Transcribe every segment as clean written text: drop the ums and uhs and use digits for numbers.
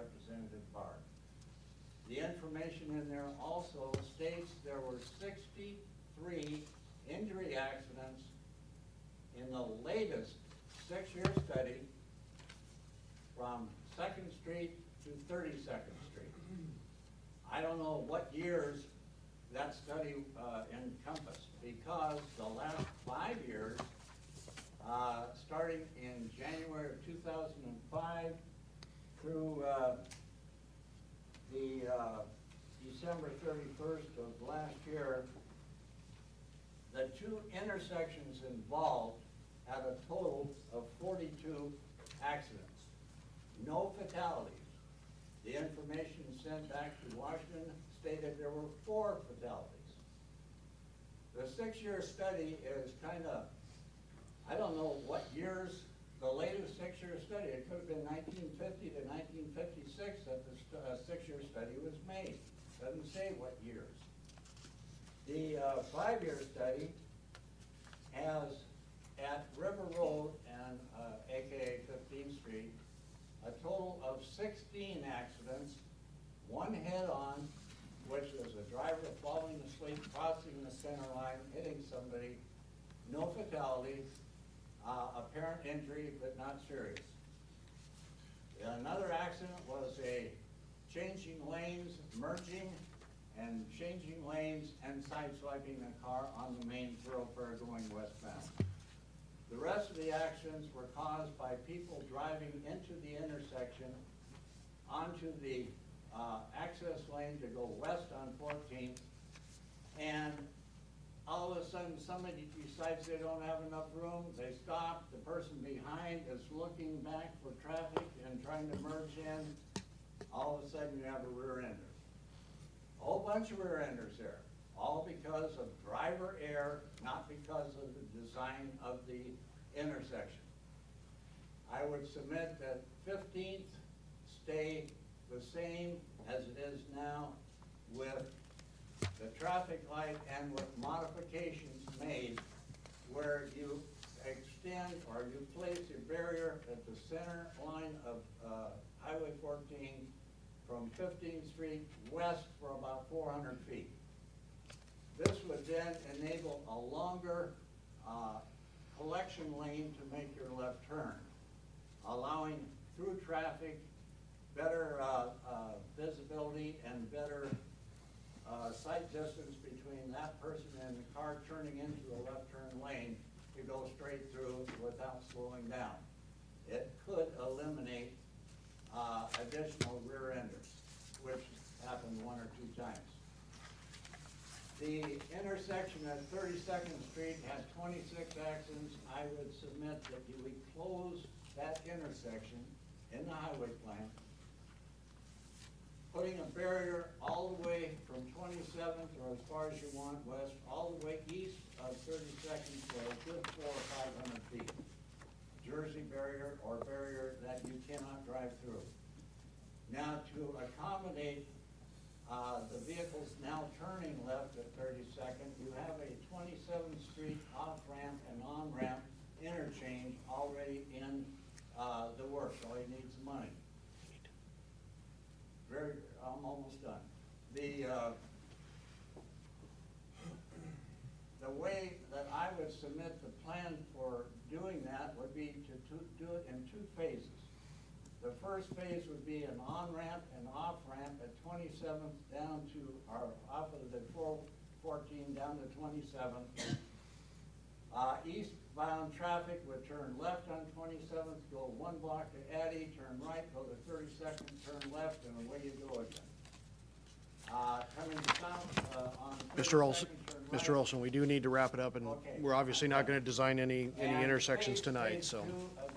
Representative Barr. The information in there also states there were 63 injury accidents in the latest 6-year study from 2nd Street to 32nd Street. I don't know what years that study encompassed, because the last 5 years, starting in January of 2005 through the December 31st of last year, the 2 intersections involved had a total of 42 accidents. No fatalities. The information sent back to Washington stated there were 4 fatalities. The 6-year study is kind of, I don't know what years, the latest 6-year study, it could have been 1950 to 1956 that the 6-year study was made. Doesn't say what years. The 5-year study has at River Road and AKA 15th Street a total of 16 accidents, 1 head-on, which was a driver falling asleep, crossing the center line, hitting somebody, no fatalities, apparent injury but not serious. Another accident was a changing lanes, merging and changing lanes and sideswiping a car on the main thoroughfare going westbound. The rest of the accidents were caused by people driving into the intersection onto the access lane to go west on 14th, and all of a sudden somebody decides they don't have enough room, they stop, the person behind is looking back for traffic and trying to merge in, all of a sudden you have a rear ender. A whole bunch of rear enders there, all because of driver error, not because of the design of the intersection. I would submit that 15th stay the same as it is now, with the traffic light and with modifications made where you extend or you place a barrier at the center line of Highway 14 from 15th Street west for about 400 feet. This would then enable a longer collection lane to make your left turn, allowing through traffic, better visibility and better sight distance between that person and the car turning into a left turn lane to go straight through without slowing down. It could eliminate additional rear enders, which happened 1 or 2 times. The intersection at 32nd Street has 26 accidents. I would submit that you would close that intersection in the highway plan, putting a barrier all the way from 27th or as far as you want west, all the way east of 32nd for a good 400 or 500 feet. Jersey barrier or barrier that you cannot drive through. Now, to accommodate the vehicles now turning left at 32nd, you have a 27th Street off-ramp and on-ramp interchange already in the works. All you need is money. I'm almost done. The way that I would submit the plan for doing that would be to do it in 2 phases. The first phase would be an on-ramp and off-ramp at 27th down to, or off of the 414 down to 27th. Eastbound traffic would turn left on 27th, go 1 block to Eddy, turn right, go to 32nd, turn left, and away you go again. Coming south on 32nd, Mr. Olson, we do need to wrap it up, and okay. we're obviously not going to design any intersections tonight. Phase 2 of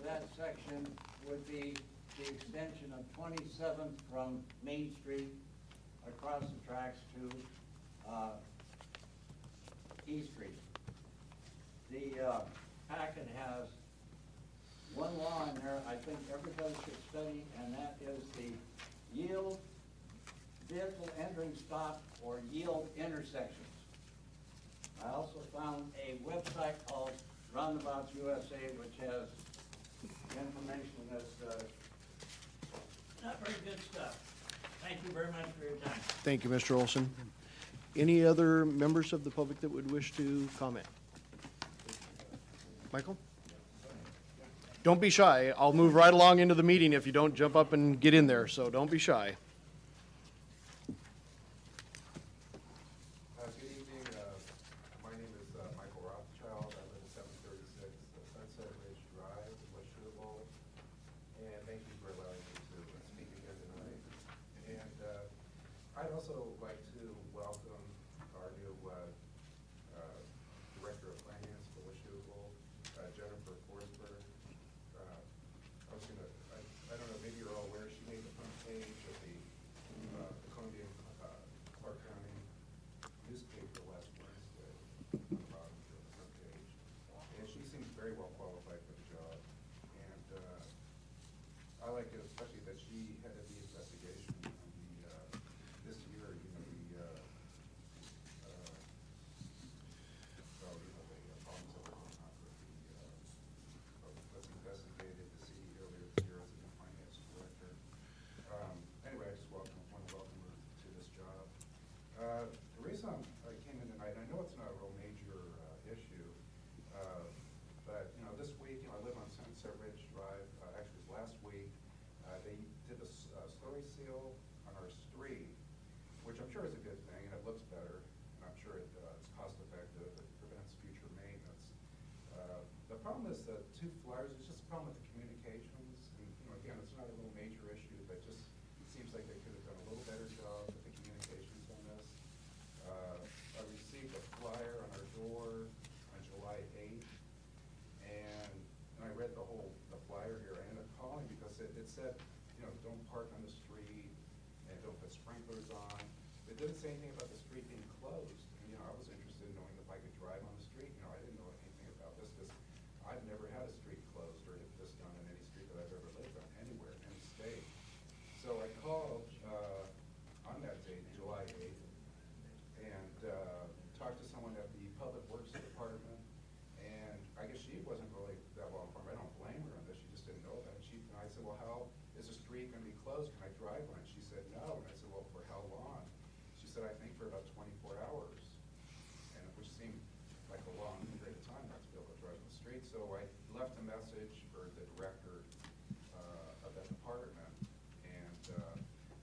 that section would be the extension of 27th from Main Street across the tracks to East Street. The packet has 1 law in there I think everybody should study, and that is the yield vehicle entering stop or yield intersections. I also found a website called Roundabouts USA, which has information that's not very good good stuff. Thank you very much for your time. Thank you, Mr. Olson. Any other members of the public that would wish to comment? Michael? Don't be shy. I'll move right along into the meeting if you don't jump up and get in there, so don't be shy. Good evening. My name is Michael Rothschild. I live at 736 Sunset Ridge Drive in West Sugarbowl. And thank you for allowing me to speak again tonight. And I'd also like to welcome our new Director of Finance for West Sugarbowl, Jennifer Forsberg. I don't know, maybe you're all aware, she made the front page of the Columbia Clark County newspaper last Wednesday, on the bottom of the front page. And she seems very well qualified for the job. And I like it especially that she headed the investigation on the, this year, the problems that were going on with was investigated the city earlier this year as a new finance director. Anyway, I just want to welcome her to this job. The reason I came in tonight, and I know it's not a real major issue, but this week, I live on Sunset Ridge Drive. Actually, it was last week. They did a slurry seal on our street, which I'm sure is a good thing, and it looks better, and I'm sure it's cost effective. It prevents future maintenance. The problem is the two flyers. It's just a problem with the communications. And, again, it's not a real major issue, but just it seems like they could have done a little better job with the communications on this. I received a flyer on our door on July 8th, and I read the flyer here. I ended up calling because it said, don't park on the street and don't put sprinklers on. It didn't say anything about the street being closed. And, I was interested in knowing if I could drive on the street. I didn't know anything about this because I've never had a street closed or had this done in any street that I've ever lived on, anywhere, in any state. So I called on that date, July 8th, and talked to someone at the Public Works Department, and I guess she wasn't really that well informed. I don't blame her on this. She just didn't know that. And I said, well, how is the street going to be closed? Can I drive on it? She said, no. And I said, well, for how long? She said, I think for about 24 hours, and which seemed like a long period of time not to be able to drive on the street. So I left a message for the director of that department, and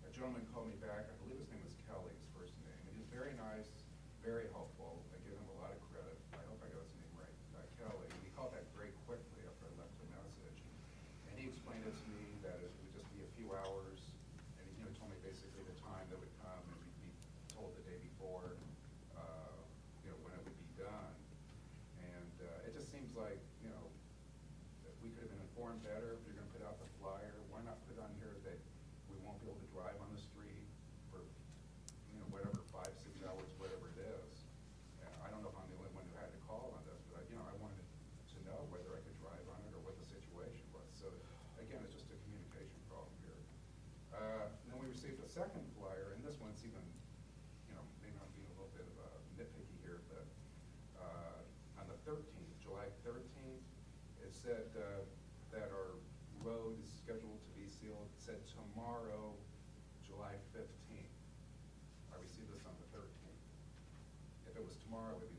a gentleman called me back. I believe his name was Kelly, his first name. And he was very nice, very helpful. I give him a lot of credit. I hope I got his name right, Kelly. And he called back very quickly after I left the message. And he explained it to me that it would just be a few hours, and he told me basically the time that would come, and we'd be told the day before, when it would be done. And it just seems like, that we could have been informed better. If you're going to put out the flyer, why not put on here that we won't be able to drive on the street for, whatever, 5, 6 hours, whatever it is. And I don't know if I'm the only one who had to call on this, but I wanted to know whether I could drive on it or what the situation was. So again, it's just a communication problem here. Then we received a second flyer, and this one's even, maybe I'm being a little bit of a nitpicky here, but on the 13th, July 13th, it said that our road is scheduled to be sealed. It said tomorrow, July 15th. I received this on the 13th. If it was tomorrow, it would